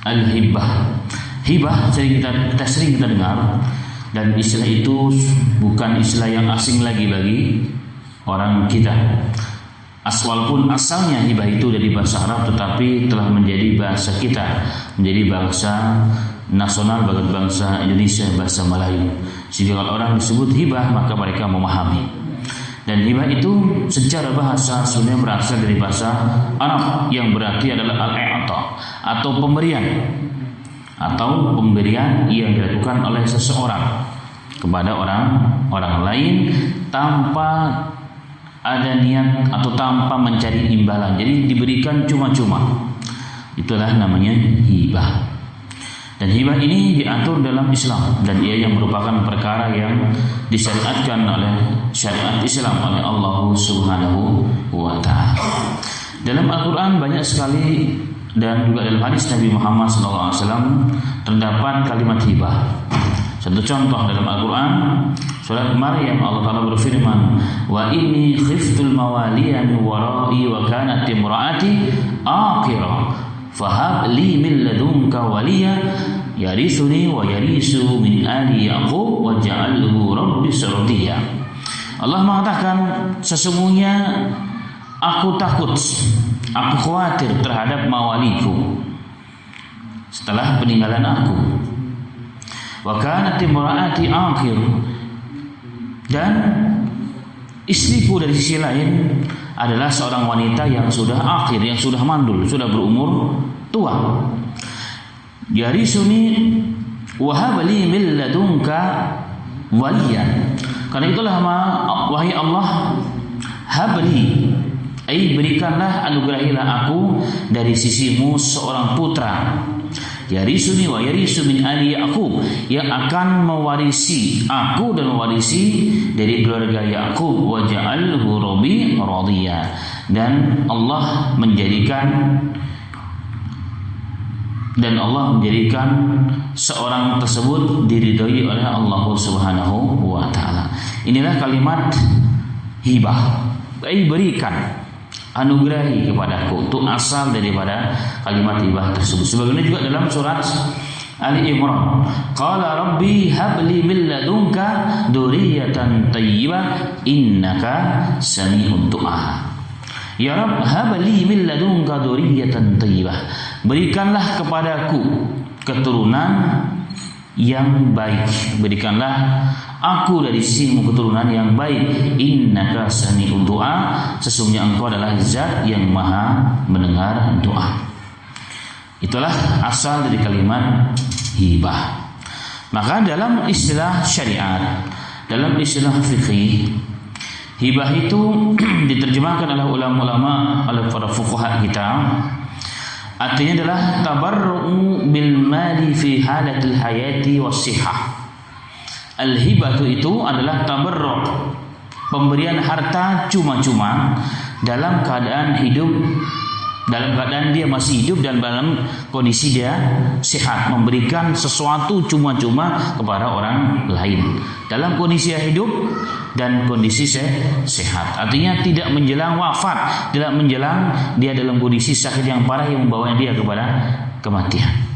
al-hibah. Hibah kita sering kita dengar, dan istilah itu bukan istilah yang asing lagi bagi orang kita. Walaupun asalnya hibah itu dari bahasa Arab, tetapi telah menjadi bahasa kita, menjadi bahasa nasional bagi bangsa Indonesia, bahasa Melayu. Sehingga kalau orang disebut hibah, maka mereka memahami. Dan hibah itu secara bahasa sebenarnya berasal dari bahasa Arab yang berarti adalah al-i'ta, atau pemberian yang dilakukan oleh seseorang kepada orang lain tanpa ada niat atau tanpa mencari imbalan. Jadi diberikan cuma-cuma. Itulah namanya hibah. Dan hibah ini diatur dalam Islam, dan ia yang merupakan perkara yang disyariatkan oleh syariat Islam oleh Allah Subhanahu wa taala. Dalam Al-Qur'an banyak sekali, dan juga dalam hadis Nabi Muhammad SAW terdapat kalimat hibah. Satu contoh dalam Al-Quran, surat Maryam, Allah Ta'ala berfirman, wa inni khiftul mawaliya min warai wa kanat imraati aqira fahab li min ladunka waliya yarisuni wa yarisu min ali yaqub wa ja'alhu rabbi sardiya. Allah mengatakan, sesungguhnya aku takut, aku khawatir terhadap mawaliku setelah peninggalan aku. Wa kanat imraati aqir, dan istriku dari sisi lain adalah seorang wanita yang sudah akhir, yang sudah mandul, sudah berumur tua. Yarisuni wa habli min ladunka waliyan. Karena itulah wahai Allah, habli, berikanlah, anugerahilah aku dari sisimu seorang putra. Yarisuni wa yarisu min ali Yaqub, yang akan mewarisi aku dan mewarisi dari keluarga Yaqub. Wa ja'alhu rabbi radiya, dan Allah menjadikan seorang tersebut diridhoi oleh Allah Subhanahu wa taala. Inilah kalimat hibah, berikan, anugerahi kepadaku. Itu asal daripada kalimat hibah tersebut. Sebagaimana juga dalam surat Ali Imran, qala rabbi habli min ladunka dzurriyyatan thayyibah innaka sami'ud du'a. Ya Rabb, habli min ladunka dzurriyyatan thayyibah, berikanlah kepadaku keturunan yang baik, berikanlah aku dari sisimu keturunan yang baik. Innaka sami'ud du'a, sesungguhnya engkau adalah zat yang maha mendengar doa. Itulah asal dari kalimat hibah. Maka dalam istilah syariat, dalam istilah fikih, hibah itu diterjemahkan oleh ulama-ulama, oleh para fuqaha kita, artinya adalah tabarru'u bil mali fi halatil hayati was-sihah. Al-hibatu itu adalah tabarru', pemberian harta cuma-cuma dalam keadaan hidup, dalam keadaan dia masih hidup dan dalam kondisi dia sehat, memberikan sesuatu cuma-cuma kepada orang lain dalam kondisi hidup dan kondisi sehat. Artinya tidak menjelang wafat, tidak menjelang dia dalam kondisi sakit yang parah yang membawanya dia kepada kematian.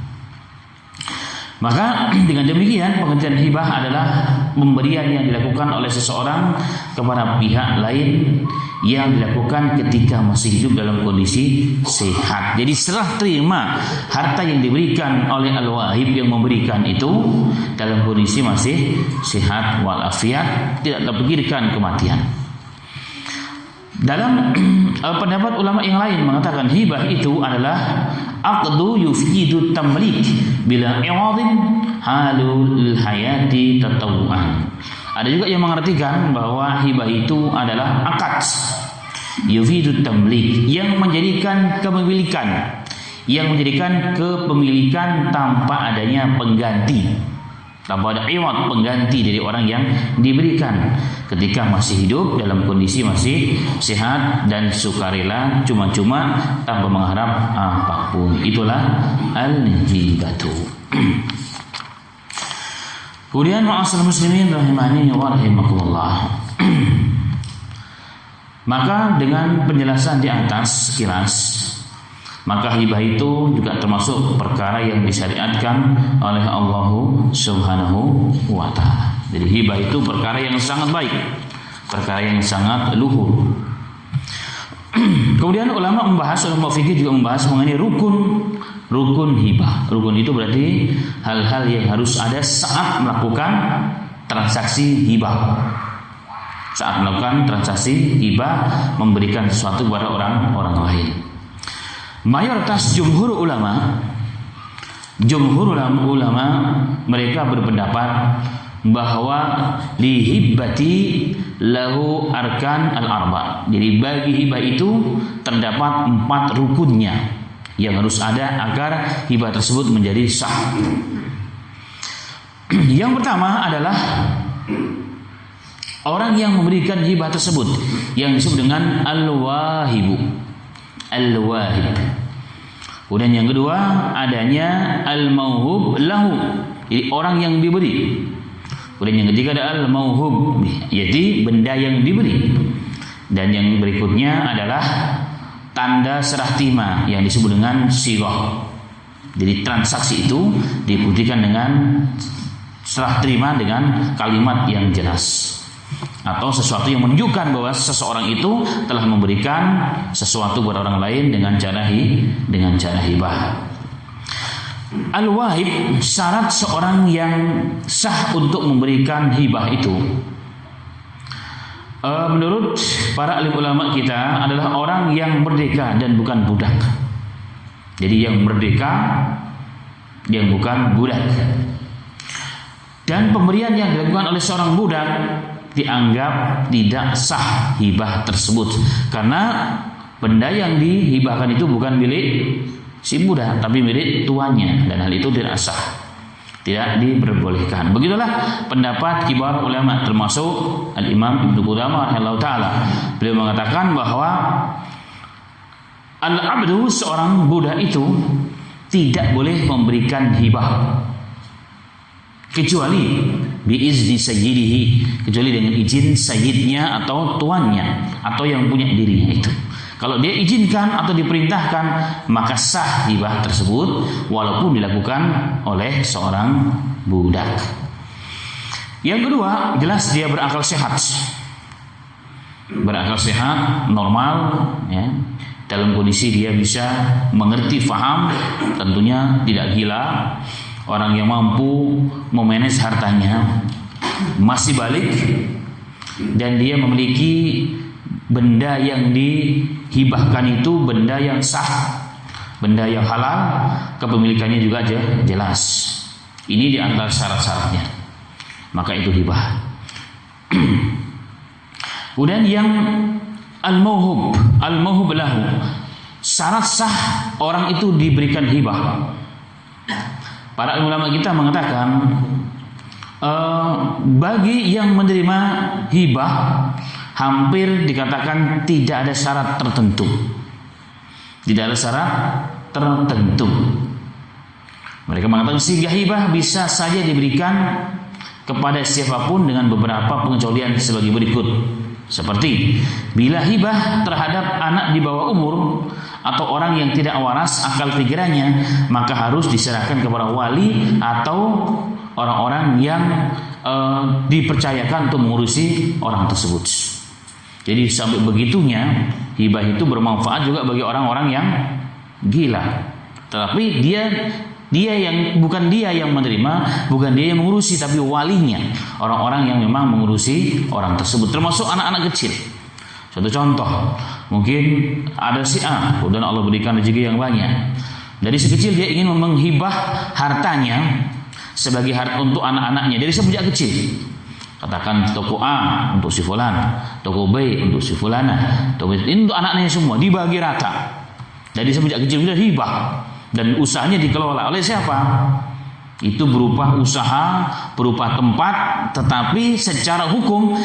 Maka dengan demikian pengertian hibah adalah pemberian yang dilakukan oleh seseorang kepada pihak lain yang dilakukan ketika masih hidup dalam kondisi sehat. Jadi serah terima harta yang diberikan oleh al-wahib yang memberikan itu dalam kondisi masih sehat walafiat, tidak terpikirkan kematian. Dalam pendapat ulama yang lain mengatakan hibah itu adalah aqdu yufidu tamlik bila iwadin halul hayati tatawuan. Ada juga yang mengartikan bahwa hibah itu adalah akad yufidu tamlik, yang menjadikan kepemilikan, tanpa adanya pengganti, tanpa ada iwad, pengganti dari orang yang diberikan ketika masih hidup dalam kondisi masih sehat dan sukarela, cuma-cuma tanpa mengharap apapun. Itulah al-hibatu. Kemudian ma'asyiral muslimin rahimani wa rahimakumullah. Maka dengan penjelasan di atas sekilas Maka hibah itu juga termasuk perkara yang disyariatkan oleh Allah Subhanahu wa taala. Jadi hibah itu perkara yang sangat baik, perkara yang sangat luhur. Kemudian ulama fikih juga membahas mengenai rukun hibah. Rukun itu berarti hal-hal yang harus ada saat melakukan transaksi hibah. Saat melakukan transaksi hibah, memberikan sesuatu kepada orang lain. Mayoritas jumhur ulama mereka berpendapat bahwa lihibbati lahu arkan al-arba. Jadi bagi hibah itu terdapat 4 rukunnya yang harus ada agar hibah tersebut menjadi sah. Yang pertama adalah orang yang memberikan hibah tersebut yang disebut dengan al-wahib. Kemudian yang kedua adanya al-mauhub lahu, jadi orang yang diberi. Kemudian yang ketiga ada al-mauhub, yaitu benda yang diberi. Dan yang berikutnya adalah tanda serah terima yang disebut dengan sighah. Jadi transaksi itu dibuktikan dengan serah terima dengan kalimat yang jelas, atau sesuatu yang menunjukkan bahwa seseorang itu telah memberikan sesuatu kepada orang lain dengan cara hibah. Al-wahib, syarat seorang yang sah untuk memberikan hibah itu menurut para alim ulama kita adalah orang yang merdeka dan bukan budak. Jadi yang merdeka, yang bukan budak. Dan pemberian yang dilakukan oleh seorang budak dianggap tidak sah hibah tersebut, karena benda yang dihibahkan itu bukan milik si budak tapi milik tuannya, dan hal itu tidak sah, tidak diperbolehkan. Begitulah pendapat kibar ulama termasuk Al-Imam Ibnu Qudamah rahimahullah taala. Beliau mengatakan bahwa al-abdu, seorang budak itu tidak boleh memberikan hibah kecuali biizni sayyidihi, kecuali dengan izin sayyidnya atau tuannya atau yang punya dirinya itu. Kalau dia izinkan atau diperintahkan, maka sah hibah tersebut walaupun dilakukan oleh seorang budak. Yang kedua, jelas dia berakal sehat. Berakal sehat, normal, ya. Dalam kondisi dia bisa mengerti, faham, tentunya tidak gila. Orang yang mampu memanage hartanya, masih balik, dan dia memiliki benda yang dihibahkan itu benda yang sah, benda yang halal, kepemilikannya juga jelas. Ini di antara syarat-syaratnya, maka itu hibah. Kemudian yang al-mauhub lahu, syarat sah orang itu diberikan hibah. Para ulama kita mengatakan bagi yang menerima hibah hampir dikatakan tidak ada syarat tertentu. Tidak ada syarat tertentu. Mereka mengatakan sehingga hibah bisa saja diberikan kepada siapapun dengan beberapa pengecualian sebagai berikut. Seperti bila hibah terhadap anak di bawah umur atau orang yang tidak waras akal pikirannya, maka harus diserahkan kepada wali atau orang-orang yang dipercayakan untuk mengurusi orang tersebut. Jadi sampai begitunya hibah itu bermanfaat juga bagi orang-orang yang gila. Tetapi dia yang bukan dia yang menerima, bukan dia yang mengurusi, tapi walinya, orang-orang yang memang mengurusi orang tersebut, termasuk anak-anak kecil. Suatu contoh, mungkin ada si A, kemudian Allah berikan rezeki yang banyak. Dari si kecil dia ingin menghibah hartanya sebagai harta untuk anak-anaknya dari sejak kecil. Katakan toko A untuk si fulan, toko B untuk si fulana, toko ini untuk anaknya semua dibagi rata. Dari sejak kecil sudah hibah. Dan usahanya dikelola oleh siapa? Itu berupa usaha, berupa tempat, tetapi secara hukum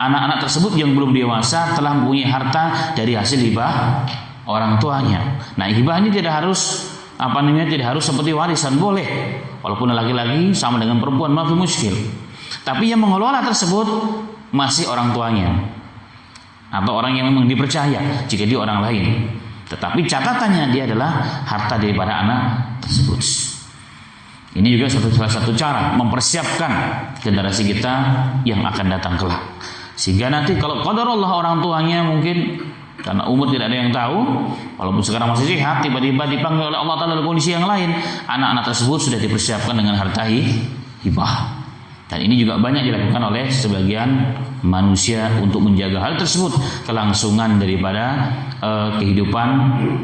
anak-anak tersebut yang belum dewasa telah mempunyai harta dari hasil hibah orang tuanya. Nah, hibah ini tidak harus tidak harus seperti warisan, boleh. Walaupun laki-laki sama dengan perempuan, maaf muskil. Tapi yang mengelola tersebut masih orang tuanya atau orang yang memang dipercaya jika dia orang lain. Tetapi catatannya dia adalah harta daripada anak tersebut. Ini juga salah satu cara mempersiapkan generasi kita yang akan datang kelak. Sehingga nanti kalau qadarullah orang tuanya mungkin karena umur tidak ada yang tahu, walaupun sekarang masih sehat, tiba-tiba dipanggil oleh Allah Ta'ala dalam kondisi yang lain, anak-anak tersebut sudah dipersiapkan dengan harta hibah. Dan ini juga banyak dilakukan oleh sebagian manusia untuk menjaga hal tersebut, kelangsungan daripada kehidupan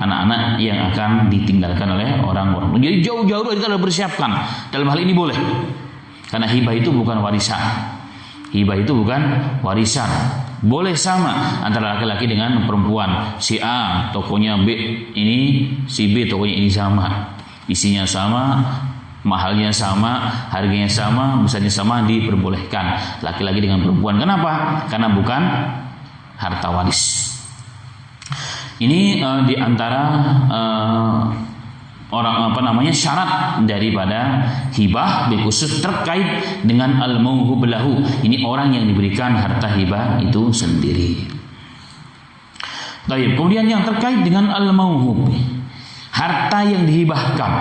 anak-anak yang akan ditinggalkan oleh orang-orang. Jadi jauh-jauh kita sudah bersiapkan. Dalam hal ini boleh, karena hibah itu bukan warisan. Hibah itu bukan warisan. Boleh sama antara laki-laki dengan perempuan. Si A tokonya B ini, si B tokonya ini sama, isinya sama, mahalnya sama, harganya sama, besarnya sama, diperbolehkan laki-laki dengan perempuan. Kenapa? Karena bukan harta waris. Ini diantara syarat daripada hibah, khusus terkait dengan al-mauhub lahu. Ini orang yang diberikan harta hibah itu sendiri. Baik, kemudian yang terkait dengan al-mauhub, harta yang dihibahkan.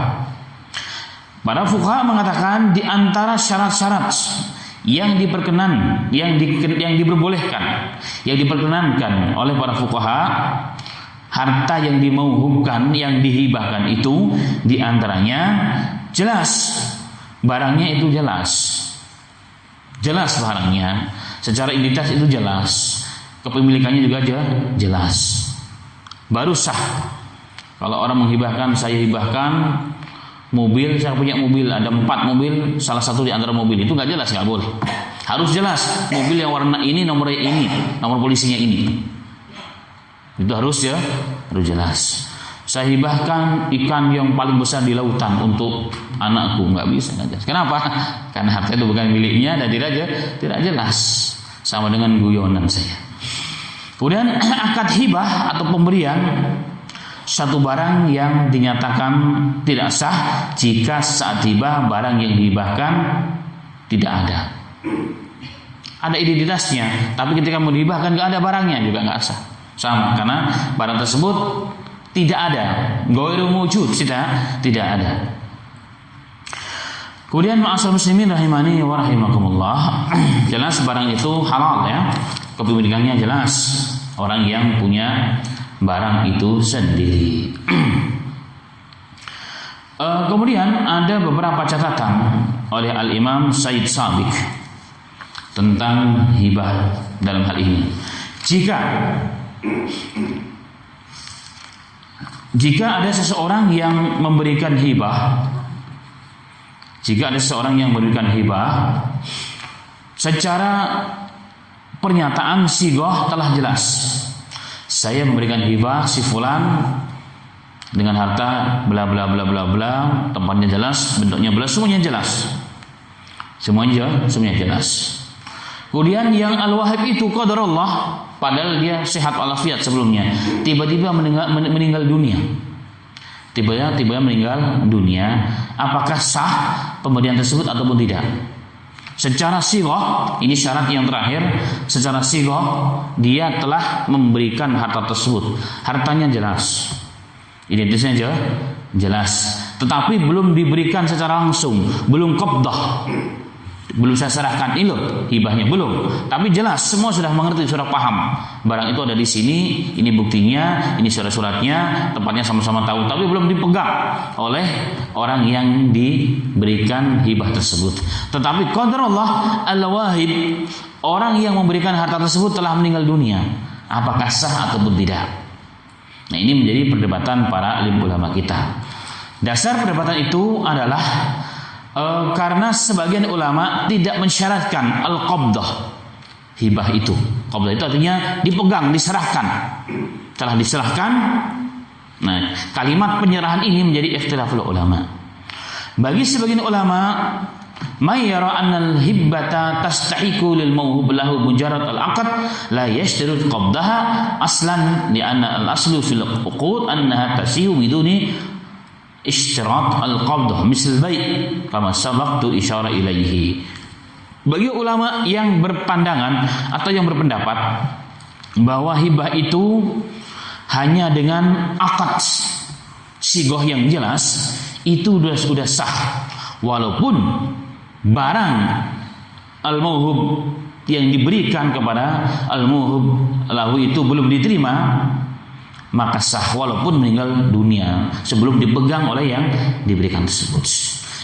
Para fuqaha mengatakan di antara syarat-syarat yang diperkenan, yang diperbolehkan, yang diperkenankan oleh para fuqaha, harta yang dimauhubkan, yang dihibahkan itu di antaranya jelas barangnya itu jelas barangnya, secara identitas itu jelas, kepemilikannya juga jelas, baru sah. Kalau orang menghibahkan, saya hibahkan mobil, saya punya mobil, ada 4 mobil, salah satu di antara mobil itu nggak jelas, nggak boleh. Harus jelas, mobil yang warna ini, nomornya ini, nomor polisinya ini. Itu harus jelas. Saya hibahkan ikan yang paling besar di lautan untuk anakku, nggak bisa, nggak jelas. Kenapa? Karena harta itu bukan miliknya dan tidak jelas, sama dengan guyonan saya. Kemudian akad hibah atau pemberian satu barang yang dinyatakan tidak sah jika saat hibah barang yang dihibahkan tidak ada. Ada identitasnya, tapi ketika mau dihibahkan nggak ada barangnya, juga nggak sah. Sama, karena barang tersebut tidak ada, ghairu mawjud, tidak ada. Kemudian ma'asal muslimin rahimani wa rahimakumullah, jelas barang itu halal ya, kepemilikannya jelas, orang yang punya barang itu sendiri. Kemudian ada beberapa catatan oleh Al-Imam Said Sabiq tentang hibah dalam hal ini. Jika ada seseorang yang memberikan hibah, secara pernyataan sighah telah jelas, saya memberikan hibah si fulan dengan harta bla bla bla bla bla, tempatnya jelas, bentuknya jelas, semuanya jelas. Kemudian yang al-wahib itu qadarullah, padahal dia sehat walafiat sebelumnya, tiba-tiba meninggal dunia. Tiba-tiba meninggal dunia, apakah sah pemberian tersebut ataupun tidak? Secara sighah, ini syarat yang terakhir, secara sighah dia telah memberikan harta tersebut. Hartanya jelas, identitasnya jelas, tetapi belum diberikan secara langsung, belum qabdah, belum saya serahkan ini loh hibahnya, belum. Tapi jelas semua sudah mengerti, sudah paham. Barang itu ada di sini, ini buktinya, ini surat-suratnya, tempatnya sama-sama tahu, tapi belum dipegang oleh orang yang diberikan hibah tersebut. Tetapi qadarullah al-wahib, orang yang memberikan harta tersebut telah meninggal dunia, apakah sah ataupun tidak? Nah, ini menjadi perdebatan para alim ulama kita. Dasar perdebatan itu adalah karena sebagian ulama tidak mensyaratkan al-qabdah, hibah itu. Qabdah itu artinya dipegang, diserahkan. Telah diserahkan. Nah, kalimat penyerahan ini menjadi ikhtilaful ulama. Bagi sebagian ulama, may yara anna al-hibbata tastahiqu lil mawhub lahu mujarrad al-aqd la yashtarut qabdaha aslan li anna al-aslu fil uqud annaha tasihu biduni ishtirat al-qabdah misal bai' kama sabaqtu isyara ilaihi. Bagi ulama yang berpandangan atau yang berpendapat bahwa hibah itu hanya dengan akad sigoh yang jelas itu sudah sah, walaupun barang al-mauhub yang diberikan kepada al-mauhub lahu itu belum diterima, maka sah walaupun meninggal dunia sebelum dipegang oleh yang diberikan tersebut.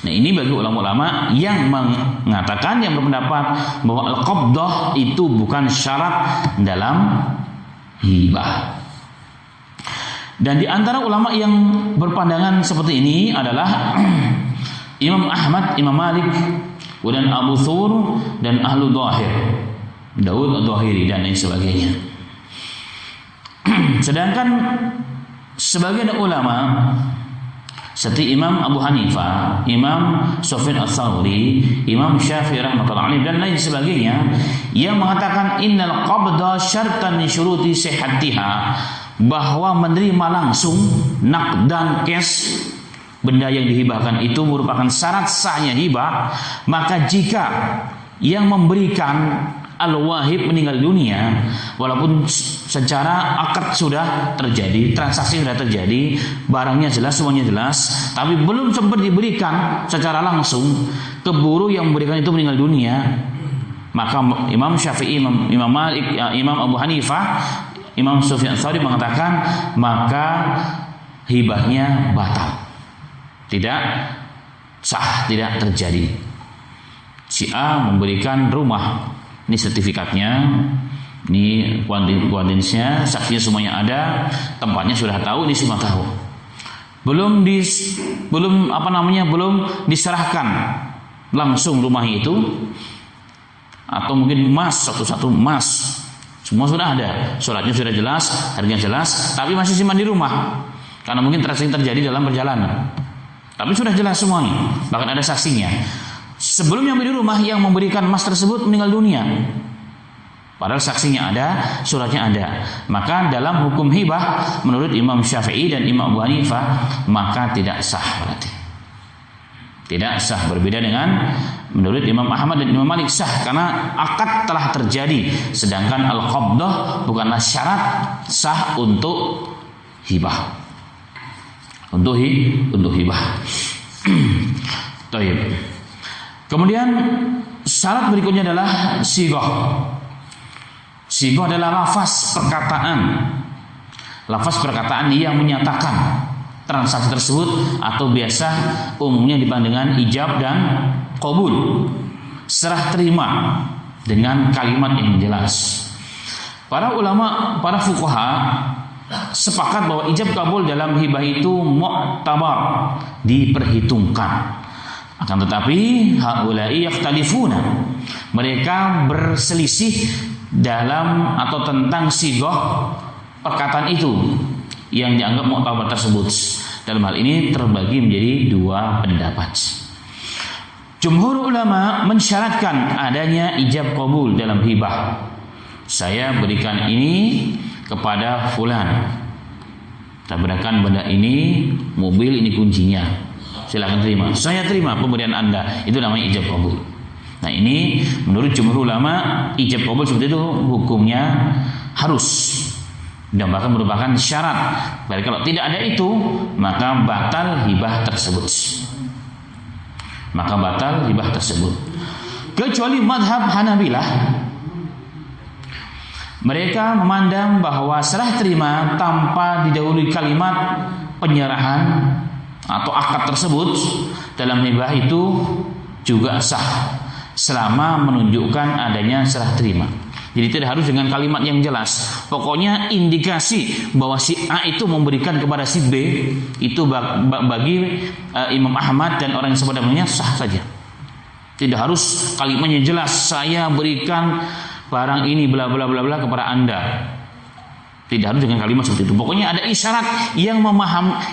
Nah, ini bagi ulama-ulama yang mengatakan, yang berpendapat bahwa al-qabdah itu bukan syarat dalam hibah. Dan di antara ulama yang berpandangan seperti ini adalah Imam Ahmad, Imam Malik, dan Abu Thawr dan Ahlu Dhahir, Daud Dhahiri dan lain sebagainya. Sedangkan sebagian ulama seperti Imam Abu Hanifah, Imam Sufyan Ats-Tsauri, Imam Syafi'i rahmatullahi alaih dan lain sebagainya yang mengatakan innal qabda syartan min syuruti sihhatiha, bahwa menerima langsung naqdan cash benda yang dihibahkan itu merupakan syarat sahnya hibah. Maka jika yang memberikan al-wahib meninggal dunia, walaupun secara akad sudah terjadi, transaksi sudah terjadi, barangnya jelas, semuanya jelas, tapi belum sempat diberikan secara langsung, keburu yang memberikan itu meninggal dunia, maka Imam Syafi'i, Imam Malik, Imam Abu Hanifah, Imam Sufyan Ats-Tsauri mengatakan maka hibahnya batal, tidak sah, tidak terjadi. Si A memberikan rumah, ini sertifikatnya, ini kuantitasnya, saksinya semuanya ada, tempatnya sudah tahu, ini semua tahu. Belum diserahkan langsung rumah itu, atau mungkin emas, satu-satu emas, semua sudah ada, suratnya sudah jelas, harganya jelas, tapi masih simpan di rumah karena mungkin transaksi terjadi dalam perjalanan. Tapi sudah jelas semuanya, bahkan ada saksinya. Sebelum yang di rumah yang memberikan emas tersebut meninggal dunia, padahal saksinya ada, suratnya ada, maka dalam hukum hibah menurut Imam Syafi'i dan Imam Abu Hanifah maka tidak sah, berarti tidak sah. Berbeda dengan menurut Imam Ahmad dan Imam Malik sah karena akad telah terjadi, sedangkan al-qabdah bukanlah syarat sah untuk hibah. Untuk hibah. Taib. Kemudian syarat berikutnya adalah sighah. Sighah adalah lafaz perkataan yang menyatakan transaksi tersebut, atau biasa umumnya dipandang dengan ijab dan qabul, serah terima dengan kalimat yang jelas. Para ulama, para fuqaha sepakat bahwa ijab kabul dalam hibah itu mu'tabar, diperhitungkan. Akan tetapi haula'i yakhtalifuna, mereka berselisih dalam atau tentang sighah perkataan itu yang dianggap mu'tabar tersebut. Dalam hal ini terbagi menjadi dua pendapat. Jumhur ulama mensyaratkan adanya ijab qabul dalam hibah. Saya berikan ini kepada fulan, saya berikan benda ini, mobil ini kuncinya, silakan terima. Saya terima pemberian Anda, itu namanya ijab qabul. Nah, ini menurut jumhur ulama ijab qabul seperti itu hukumnya harus, dan bahkan merupakan syarat. Berarti kalau tidak ada itu, maka batal hibah tersebut. Kecuali madhab Hanabilah, mereka memandang bahwa serah terima tanpa didahului kalimat penyerahan atau akad tersebut dalam hibah itu juga sah, selama menunjukkan adanya serah terima. Jadi tidak harus dengan kalimat yang jelas. Pokoknya indikasi bahwa si A itu memberikan kepada si B, itu bagi Imam Ahmad dan orang yang sebagainya sah saja. Tidak harus kalimatnya jelas, saya berikan barang ini bla bla bla bla kepada Anda. Tidak harus dengan kalimat seperti itu. Pokoknya ada isyarat yang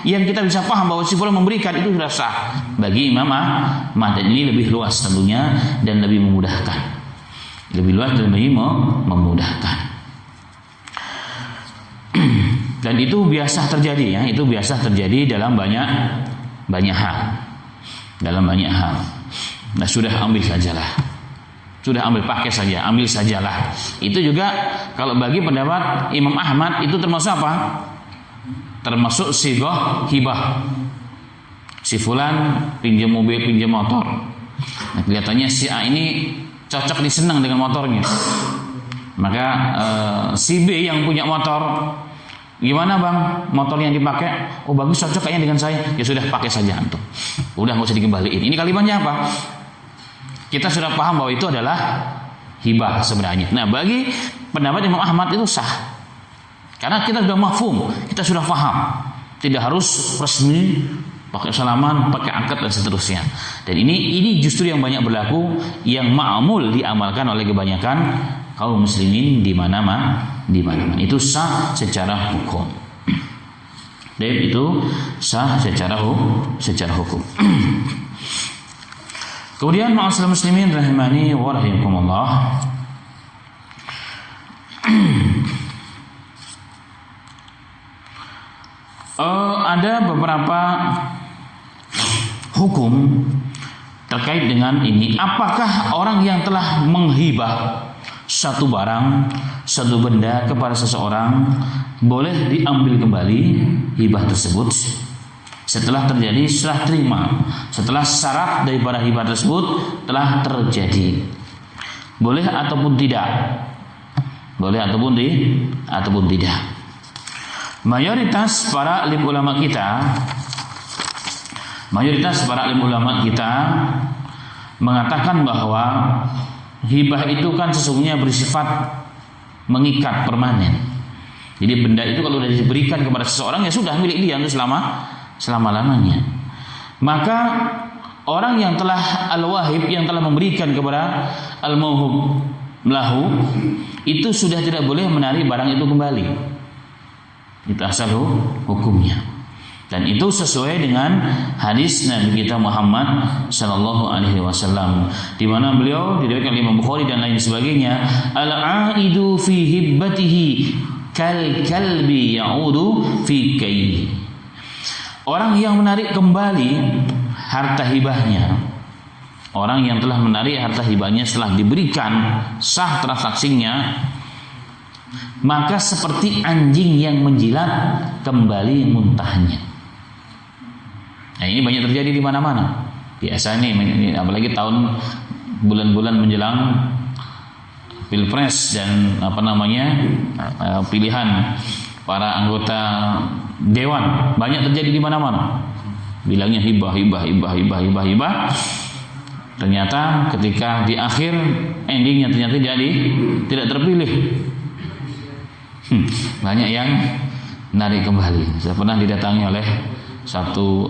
yang kita bisa paham bahwa si fulan memberikan, itu sudah sah bagi Imam Ahmad. Dan ini lebih luas tentunya dan lebih memudahkan. Dan itu biasa terjadi, ya, itu biasa terjadi dalam banyak hal. Nah, sudah ambil sajalah. Sudah ambil, pakai saja, ambil sajalah. Itu juga kalau bagi pendapat Imam Ahmad itu termasuk apa? termasuk sighah hibah. Si fulan pinjam mobil, pinjam motor. Nah, kelihatannya si A ini cocok disenang dengan motornya. Maka si B yang punya motor, gimana bang motor yang dipakai? Oh bagus, cocok kayaknya dengan saya. Ya sudah, pakai saja antum. Udah nggak usah dikembaliin. Ini kalimatnya apa? Kita sudah paham bahwa itu adalah hibah sebenarnya. Nah, bagi pendapat Imam Ahmad itu sah. Karena kita sudah mafhum, kita sudah paham. Tidak harus resmi, pakai salaman, pakai akad dan seterusnya. Dan ini justru yang banyak berlaku, yang ma'mul diamalkan oleh kebanyakan kaum muslimin di mana-mana. Itu sah secara hukum. Dan itu sah secara hukum. Kemudian ma'asyiral muslimin rahimani wa rahimakumullah. Ada beberapa hukum terkait dengan ini. Apakah orang yang telah menghibah satu barang, satu benda kepada seseorang boleh diambil kembali hibah tersebut setelah terjadi, setelah terima, setelah syarat daripada hibah tersebut telah terjadi? Boleh ataupun tidak? Boleh ataupun tidak? Mayoritas para alim ulama kita mengatakan bahwa hibah itu kan sesungguhnya bersifat mengikat, permanen. Jadi benda itu kalau sudah diberikan kepada seseorang ya sudah milik dia untuk selama-lamanya. Maka orang yang telah al-wahib, yang telah memberikan kepada al-mauhub lahu, itu sudah tidak boleh menarik barang itu kembali. Itu asal hukumnya. Dan itu sesuai dengan hadis Nabi kita Muhammad sallallahu alaihi wasallam, di mana beliau diriwayatkan oleh Imam Bukhari dan lain sebagainya, al-aidu fi hibbatihi kal kalbi ya'udu fi kayhi. Orang yang menarik kembali harta hibahnya, orang yang telah menarik harta hibahnya setelah diberikan, sah transaksinya, maka seperti anjing yang menjilat kembali muntahnya. Nah, ini banyak terjadi di mana-mana. Biasa nih, apalagi tahun bulan-bulan menjelang Pilpres dan pilihan para anggota dewan, banyak terjadi di mana-mana. Bilangnya hibah. Ternyata ketika di akhir endingnya ternyata jadi tidak terpilih. Banyak yang narik kembali. Saya pernah didatangi oleh satu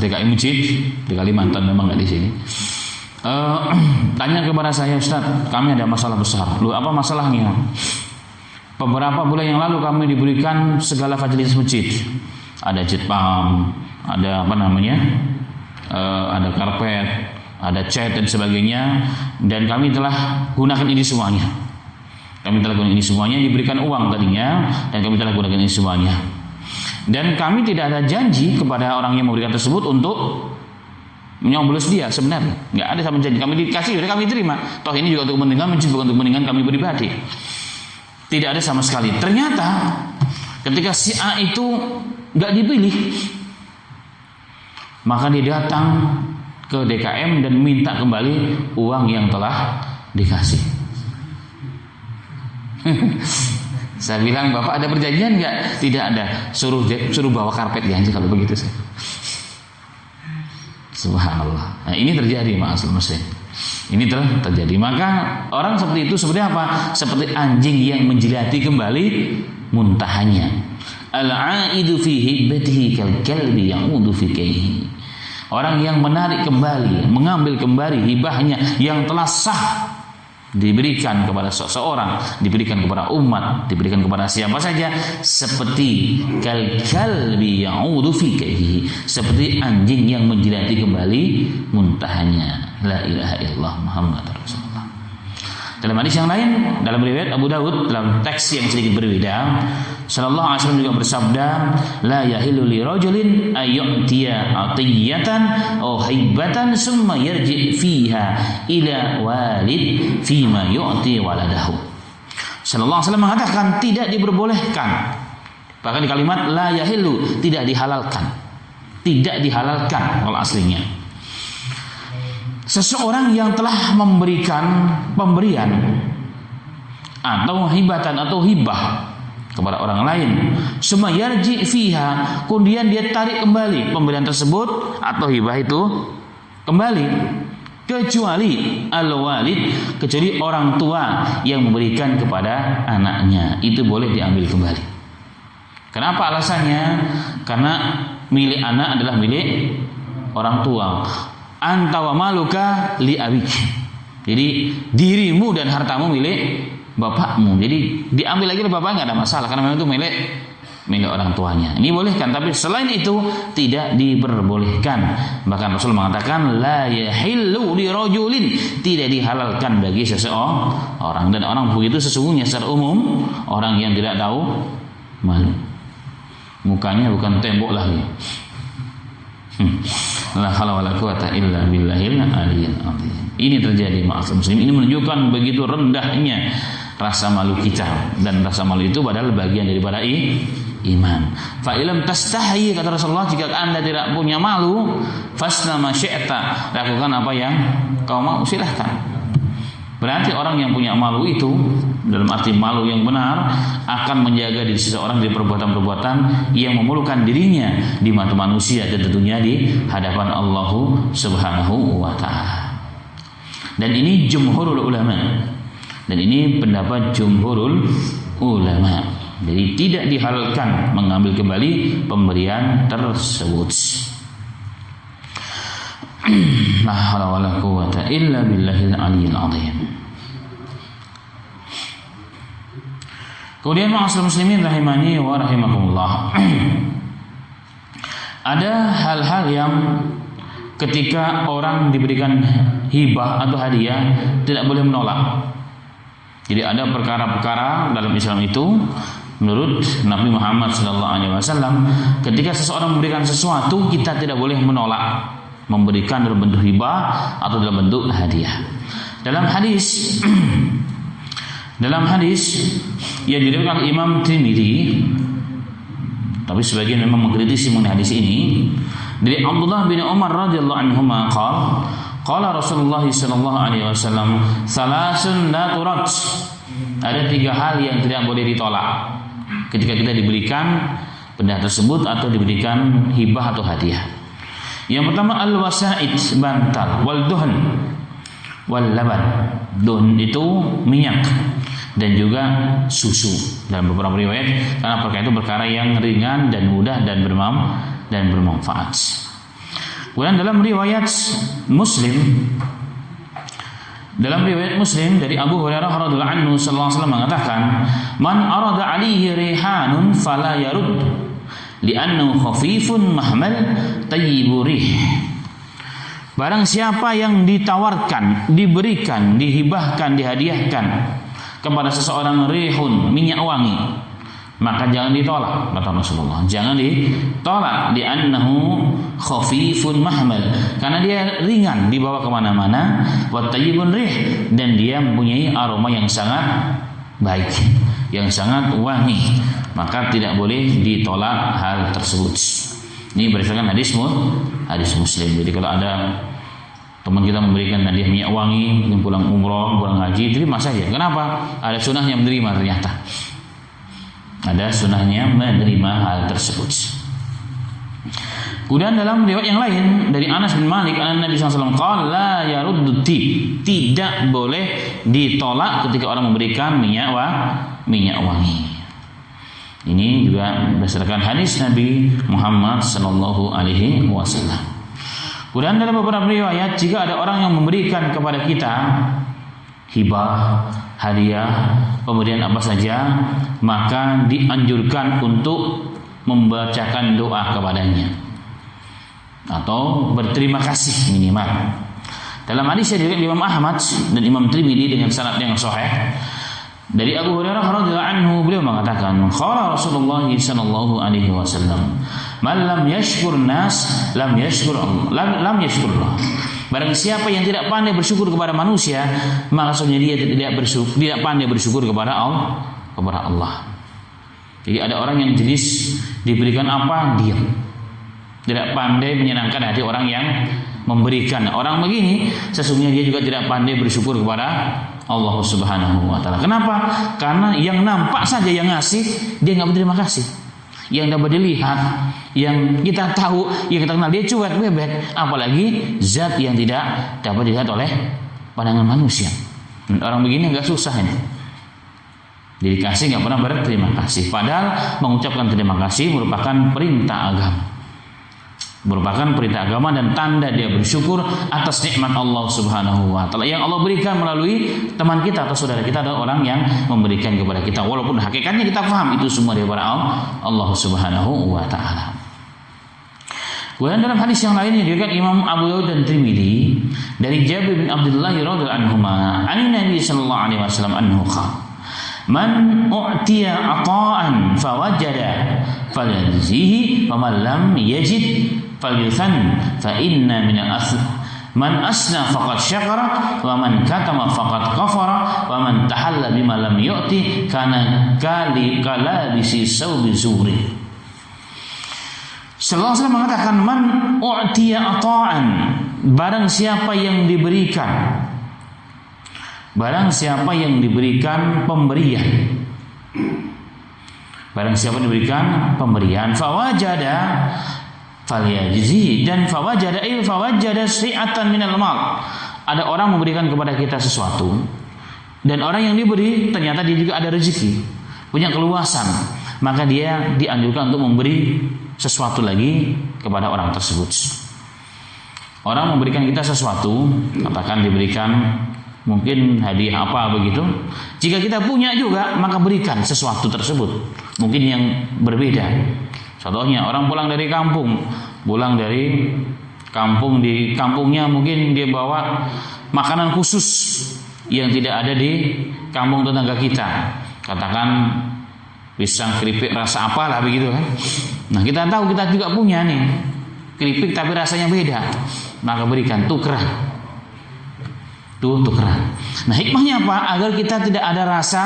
DKI Masjid di Kalimantan, memang nggak di sini. Tanya kepada saya, Ustaz, kami ada masalah besar. Lu apa masalahnya? Beberapa bulan yang lalu kami diberikan segala fasilitas masjid. Ada jet pump, ada ada karpet, ada cat dan sebagainya, dan kami telah gunakan ini semuanya. Diberikan uang tadinya, dan kami telah gunakan ini semuanya. Dan kami tidak ada janji kepada orang yang memberikan tersebut untuk menyoblos dia sebenarnya. Nggak ada sama janji. Kami dikasih, udah kami terima. Toh ini juga untuk kepentingan masjid, bukan untuk kepentingan kami pribadi. Tidak ada sama sekali. Ternyata ketika si A itu nggak dipilih, maka dia datang ke DKM dan minta kembali uang yang telah dikasih. Saya bilang, Bapak ada perjanjian nggak? Tidak ada. Suruh bawa karpet aja kalau begitu. Subhanallah. Nah, ini terjadi, ma'asyiral muslimin. Ini terjadi. Maka orang seperti itu seperti apa? Seperti anjing yang menjilati kembali muntahannya. Al-aidu fi hibbatihi kal kalbi ya'udu fi kayhi. Orang yang menarik kembali, mengambil kembali hibahnya yang telah sah, diberikan kepada seseorang, diberikan kepada umat, diberikan kepada siapa saja, seperti kalbi ya'udu fi kayhi, seperti anjing yang menjilati kembali muntahannya. La ilaha illallah Muhammadur Rasulullah. Dalam hadis yang lain, dalam riwayat Abu Dawud, dalam teks yang sedikit berbeda, sallallahu alaihi wasallam juga bersabda, la yahillu li rajulin ayyutiya atiyatan aw hibatan summa yarji fiha ila walid fima yu'ti waladahu. Sallallahu alaihi wasallam mengatakan, tidak diperbolehkan Bahkan kalimat la yahillu, tidak dihalalkan. Tidak dihalalkan kalau aslinya. Seseorang yang telah memberikan pemberian atau hibatan atau hibah kepada orang lain, summa yarji fiha, kemudian dia tarik kembali pemberian tersebut atau hibah itu kembali, kecuali al-walid, kecuali orang tua yang memberikan kepada anaknya, itu boleh diambil kembali. Kenapa alasannya? Karena milik anak adalah milik orang tua. Anta wa maluka li abik. Jadi dirimu dan hartamu milik bapakmu. Jadi diambil lagi oleh bapak nggak ada masalah, karena memang itu milik orang tuanya. Ini boleh kan, tapi selain itu tidak diperbolehkan. Bahkan Rasul mengatakan la yahillu li rajulin, tidak dihalalkan bagi seseorang. Dan orang begitu sesungguhnya secara umum orang yang tidak tahu malu. Mukanya bukan tembok lagi. La haula wala quwata illa billahil aliyyil azim. Ini terjadi ma'asyiral muslimin. Ini menunjukkan begitu rendahnya rasa malu kita, dan rasa malu itu padahal bagian daripada iman. Fa ilam tastahi, kata Rasulullah, jika Anda tidak punya malu, fasna ma syi'ta, lakukan apa yang kau mau, silahkan. Berarti orang yang punya malu itu, dalam arti malu yang benar, akan menjaga diri seseorang dari perbuatan-perbuatan yang memulukan dirinya di mata manusia dan tentunya di hadapan Allah Subhanahu wa ta'ala. Dan ini jumhurul ulama, dan ini pendapat jumhurul ulama. Jadi tidak dihalalkan mengambil kembali pemberian tersebut. La haula wala quwwata illa billahil aliyyil azim. Kemudian ma'asyiral muslimin rahimani wa rahimakumullah. Ada hal-hal yang ketika orang diberikan hibah atau hadiah tidak boleh menolak. Jadi ada perkara-perkara dalam Islam itu, menurut Nabi Muhammad SAW, ketika seseorang memberikan sesuatu, kita tidak boleh menolak, memberikan dalam bentuk hibah atau dalam bentuk hadiah. Dalam hadis yang diriwayatkan Imam Tirmidzi, tapi sebagian memang mengkritisi mengenai hadis ini, dari Abdullah bin Umar radhiyallahu anhuma qala Rasulullah sallallahu alaihi wasallam, salasun la turad. Ada 3 hal yang tidak boleh ditolak ketika kita diberikan benda tersebut atau diberikan hibah atau hadiah. Yang pertama al-wasa'id, bantal, wal duhn wal laban. Duhn itu minyak dan juga susu dalam beberapa riwayat, karena perkara itu perkara yang ringan dan mudah dan bermanfaat. Kemudian dalam riwayat Muslim dari Abu Hurairah radhiyallahu anhu sallallahu alaihi wasallam mengatakan, man arada alaihi rihanun fala yarud li'annahu khafifun mahmal tayyibur rih. Barang siapa yang ditawarkan, diberikan, dihibahkan, dihadiahkan kepada seseorang rihun, minyak wangi, maka jangan ditolak, kata Rasulullah. Jangan ditolak, li'annahu khafifun mahmal, karena dia ringan dibawa kemana-mana, wa tayyibun rih, dan dia mempunyai aroma yang sangat baik, yang sangat wangi, maka tidak boleh ditolak hal tersebut. Ini berdasarkan hadis Muslim. Jadi kalau ada teman kita memberikan hadiah minyak wangi, pulang umroh, pulang haji, terima saja. Kenapa? Ada sunnahnya menerima, ternyata ada sunnahnya menerima hal tersebut. Kemudian dalam riwayat yang lain dari Anas bin Malik, Nabi SAW qala la yaruddu, tidak boleh ditolak ketika orang memberikan minyak wangi. Ini juga berdasarkan hadis Nabi Muhammad sallallahu alaihi wasallam. Kemudian dalam beberapa riwayat, jika ada orang yang memberikan kepada kita hibah, hadiah, pemberian apa saja, maka dianjurkan untuk membacakan doa kepadanya atau berterima kasih minimal. Dalam hadis yang diriwayatkan Imam Ahmad dan Imam Tirmidzi dengan sanad yang sahih dari Abu Hurairah radhiyallahu anhu, beliau mengatakan, qala Rasulullah sallallahu alaihi wasallam, man lam yashkur nas lam yashkur Allah. Barang siapa yang tidak pandai bersyukur kepada manusia, maksudnya dia tidak pandai bersyukur kepada Allah. Jadi ada orang yang jenis diberikan apa diam, tidak pandai menyenangkan hati orang yang memberikan. Orang begini sesungguhnya dia juga tidak pandai bersyukur kepada Allah Subhanahu wa taala. Kenapa? Karena yang nampak saja yang ngasih dia nggak berterima kasih. Yang dapat dilihat, yang kita tahu, yang kita kenal dia cuek bebek, apalagi zat yang tidak dapat dilihat oleh pandangan manusia. Dan orang begini agak susah ini. Jadi kasih nggak pernah berterima kasih. Padahal mengucapkan terima kasih merupakan perintah agama. Merupakan perintah agama dan tanda dia bersyukur atas nikmat Allah Subhanahu wa taala yang Allah berikan melalui teman kita atau saudara kita, adalah orang yang memberikan kepada kita, walaupun hakikatnya kita paham itu semua daripada Allah Subhanahu wa taala. Kemudian dalam hadis yang lain yang diriwayatkan Imam Abu Dawud dan Tirmidzi dari Jabir bin Abdullah radhiyallahu anhuma, an Nabi sallallahu alaihi wasallam anhu qala, man u'tiya ata'an fawajada falyajzihi wa man lam yajid falyuthan fa inna min al-asl man asna faqad syakara wa man katama faqad kafara wa man tahalla bima lam yu'ti kana kalabisi sawbi zuri. Sallallahu alaihi wasallam mengatakan, man u'tiya ata'an, barang siapa yang diberikan, barang siapa yang diberikan pemberian, barang siapa diberikan pemberian, fawajada falyajzi, dan fawajada syi'atan minal mal, ada orang memberikan kepada kita sesuatu dan orang yang diberi ternyata dia juga ada rezeki, punya keluasan, maka dia dianjurkan untuk memberi sesuatu lagi kepada orang tersebut. Orang memberikan kita sesuatu, katakan diberikan mungkin hadiah apa begitu, jika kita punya juga maka berikan sesuatu tersebut, mungkin yang berbeda. Contohnya orang pulang dari kampung, di kampungnya mungkin dia bawa makanan khusus yang tidak ada di kampung tetangga kita, katakan pisang keripik rasa apalah begitu kan. Nah kita tahu kita juga punya nih keripik tapi rasanya beda, maka berikan, tukeran. Nah hikmahnya apa? Agar kita tidak ada rasa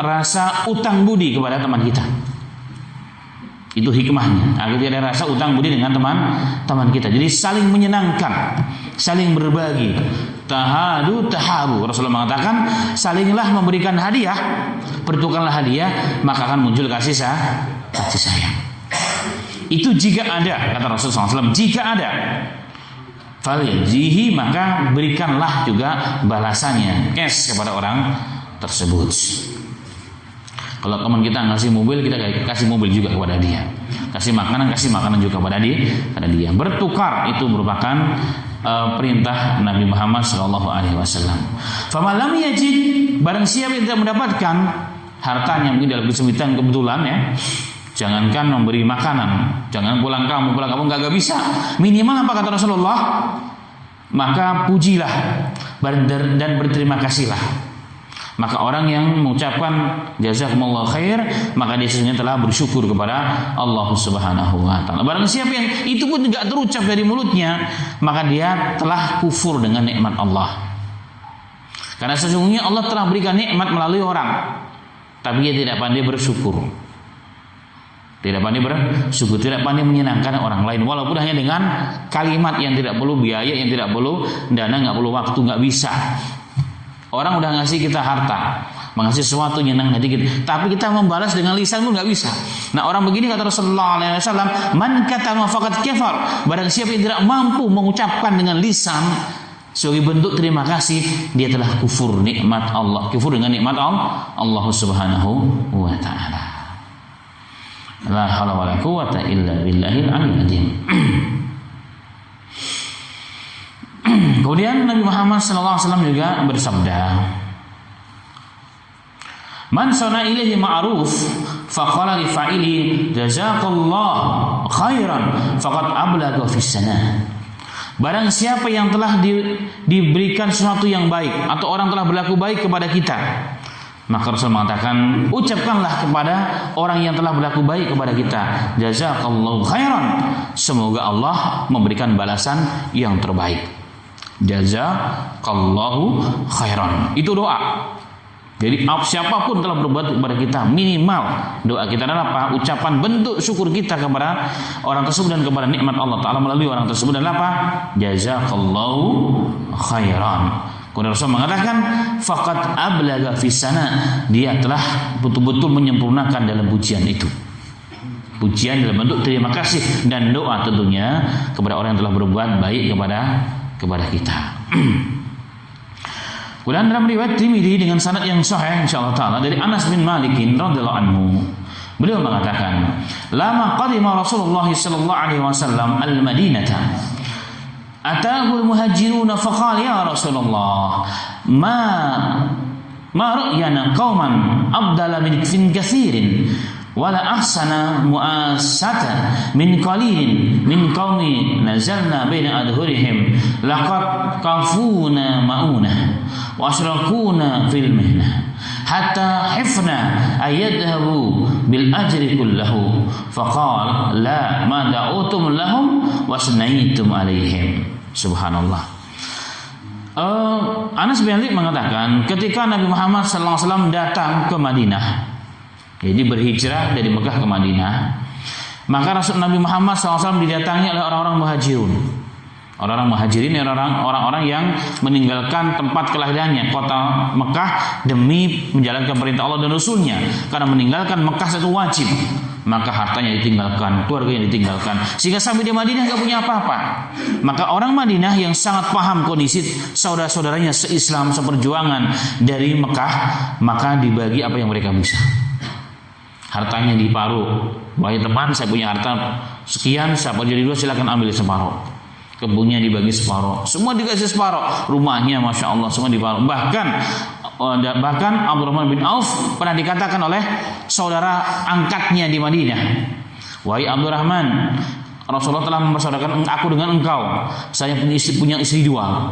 rasa utang budi kepada teman kita. Itu hikmahnya, agar tidak ada rasa utang budi dengan teman kita. Jadi saling menyenangkan, saling berbagi. Tahadu tahabu. Rasulullah mengatakan, salinglah memberikan hadiah, pertukarlah hadiah, maka akan muncul kasih sayang. Itu jika ada, kata Rasulullah SAW, jika ada, falyajzihi, maka berikanlah juga balasannya, cash kepada orang tersebut. Kalau teman kita ngasih mobil, kita kasih mobil juga kepada dia. Kasih makanan juga kepada dia. Bertukar itu merupakan perintah Nabi Muhammad SAW. Faman lam yajid, barang siapa yang tidak mendapatkan hartanya, mungkin dalam kesempitan kebetulan ya, jangankan memberi makanan, jangan pulang kamu nggak bisa. Minimal apa kata Rasulullah? Maka pujilah dan berterima kasihlah. Maka orang yang mengucapkan jazakumullah khair, maka dia sesungguhnya telah bersyukur kepada Allah Subhanahu wa taala. Barang siapa yang itu pun tidak terucap dari mulutnya, maka dia telah kufur dengan nikmat Allah. Karena sesungguhnya Allah telah berikan nikmat melalui orang, tapi dia tidak pandai bersyukur. Tidak pandai menyenangkan orang lain, walaupun hanya dengan kalimat yang tidak perlu biaya, yang tidak perlu dana, nggak perlu waktu, nggak bisa. Orang udah ngasih kita harta, mengasih sesuatu nyenang hati kita, tapi kita membalas dengan lisan pun nggak bisa. Nah orang begini kata Rasulullah SAW, man katama faqad kafar, barang siapa yang tidak mampu mengucapkan dengan lisan sebagai bentuk terima kasih, dia telah kufur nikmat Allah, kufur dengan nikmat Allah Subhanahu wa taala. La haula wala quwwata illa billahil aliyyil azim. Kemudian Nabi Muhammad SAW juga bersabda, man sana ilaihi ma'ruf faqala li fa'ili jazakallahu khairan faqad ablagha fis sanah. Barang siapa yang telah diberikan sesuatu yang baik, atau orang telah berlaku baik kepada kita, maka Rasul mengatakan, ucapkanlah kepada orang yang telah berlaku baik kepada kita, jazakallahu khairan, semoga Allah memberikan balasan yang terbaik. Jazakallahu khairan, itu doa. Jadi siapapun telah berbuat kepada kita, minimal doa kita adalah apa? Ucapan bentuk syukur kita kepada orang tersebut dan kepada nikmat Allah Ta'ala melalui orang tersebut adalah apa? Jazakallahu khairan. Kemudian Rasul mengatakan faqad ablaga fi sana, dia telah betul-betul menyempurnakan dalam pujian itu. Pujian dalam bentuk terima kasih dan doa tentunya kepada orang yang telah berbuat baik kepada kita. Kemudian dalam riwayat Tirmidzi dengan sanad yang sahih insyaallah taala dari Anas bin Malik radhiyallahu anhu, beliau mengatakan, "Lama qadima Rasulullah sallallahu alaihi wasallam al-Madinata, atahu al-muhajirun faqala ya Rasulullah, ma ra'yana qauman abdala min kathirin wala ahsana mu'asata min qalilin min qaumi nazalna baina adhurihim laqad kafuna mauna wa asrakuna fil mihnah hatta hifna ayyadhabu bil ajri kullahu faqala la ma da'utum lahum wa sunaitum alaihim." Subhanallah. Anas bin Malik mengatakan ketika Nabi Muhammad SAW datang ke Madinah, jadi berhijrah dari Mekah ke Madinah, maka Rasul Nabi Muhammad SAW didatangi oleh orang-orang muhajirun. Orang-orang muhajirin adalah orang-orang yang meninggalkan tempat kelahirannya, kota Mekah, demi menjalankan perintah Allah dan Rasulnya. Karena meninggalkan Mekah satu wajib, maka hartanya ditinggalkan, keluarganya ditinggalkan, sehingga sampai di Madinah gak punya apa-apa. Maka orang Madinah yang sangat paham kondisi saudara-saudaranya se-Islam, seperjuangan dari Mekah, maka dibagi apa yang mereka bisa. Hartanya diparuh. Wahai teman, saya punya harta sekian, siapa jadi dua silakan ambil separuh. Kebunnya dibagi separuh, semua dikasih separuh. Rumahnya masya Allah semua diparuh. Bahkan Abdurrahman bin Auf pernah dikatakan oleh saudara angkatnya di Madinah, wahai Abdurrahman, Rasulullah telah mempersaudarakan aku dengan engkau. Saya punya istri dua.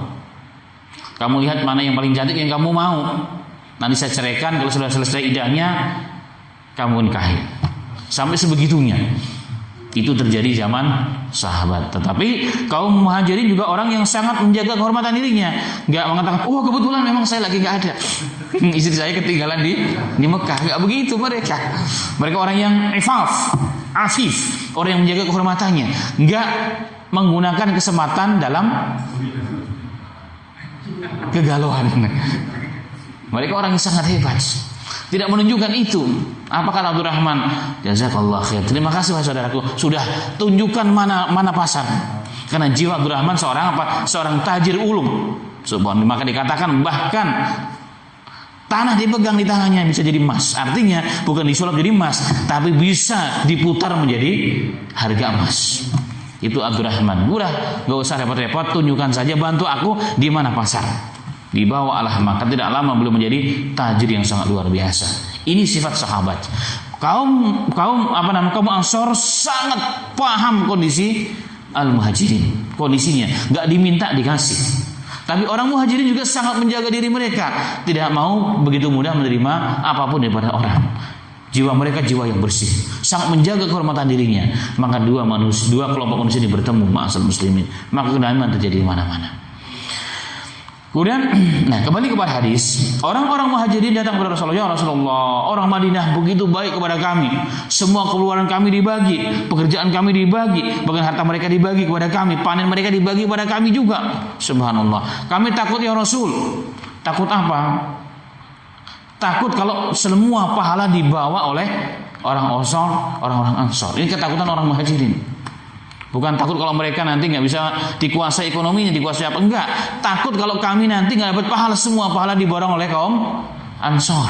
Kamu lihat mana yang paling cantik yang kamu mau. Nanti saya ceraikan, kalau sudah selesai idahnya kamu nikahi. Sampai sebegitunya. Itu terjadi zaman sahabat. Tetapi kaum muhajirin juga orang yang sangat menjaga kehormatan dirinya. Gak mengatakan, oh kebetulan memang saya lagi gak ada, istri saya ketinggalan di Mekah. Gak begitu mereka. Mereka orang yang afif, orang yang menjaga kehormatannya. Gak menggunakan kesempatan dalam kegalauan. Mereka orang yang sangat hebat, tidak menunjukkan itu. Apa kata Abdurrahman? Jazakallah khair. Terima kasih wahai saudaraku, sudah tunjukkan mana pasar. Karena jiwa Abdurrahman seorang tajir ulum. Subhanallah. Maka dikatakan bahkan tanah dipegang di tangannya bisa jadi emas. Artinya bukan disulap jadi emas, tapi bisa diputar menjadi harga emas. Itu Abdurrahman. Udah, gak usah repot-repot, tunjukkan saja, bantu aku di mana pasar. Dibawalah, maka tidak lama belum menjadi tajir yang sangat luar biasa. Ini sifat sahabat. Kaum Ansor sangat paham kondisi al-muhajirin, kondisinya, nggak diminta dikasih. Tapi orang muhajirin juga sangat menjaga diri mereka, tidak mau begitu mudah menerima apapun daripada orang. Jiwa mereka jiwa yang bersih, sangat menjaga kehormatan dirinya. Maka dua kelompok manusia ini bertemu, ma'asal muslimin, maka kedamaian terjadi di mana-mana. Kemudian, kembali kepada hadis. Orang-orang muhajirin datang kepada Rasulullah, ya Rasulullah, orang Madinah begitu baik kepada kami. Semua keluaran kami dibagi, pekerjaan kami dibagi, bahkan harta mereka dibagi kepada kami, panen mereka dibagi kepada kami juga. Subhanallah. Kami takut ya Rasul. Takut apa? Takut kalau semua pahala dibawa oleh orang-orang Ansor. Ini ketakutan orang muhajirin. Bukan takut kalau mereka nanti nggak bisa dikuasai ekonominya, dikuasai apa, enggak. Takut kalau kami nanti nggak dapat pahala, semua pahala diborong oleh kaum Ansor.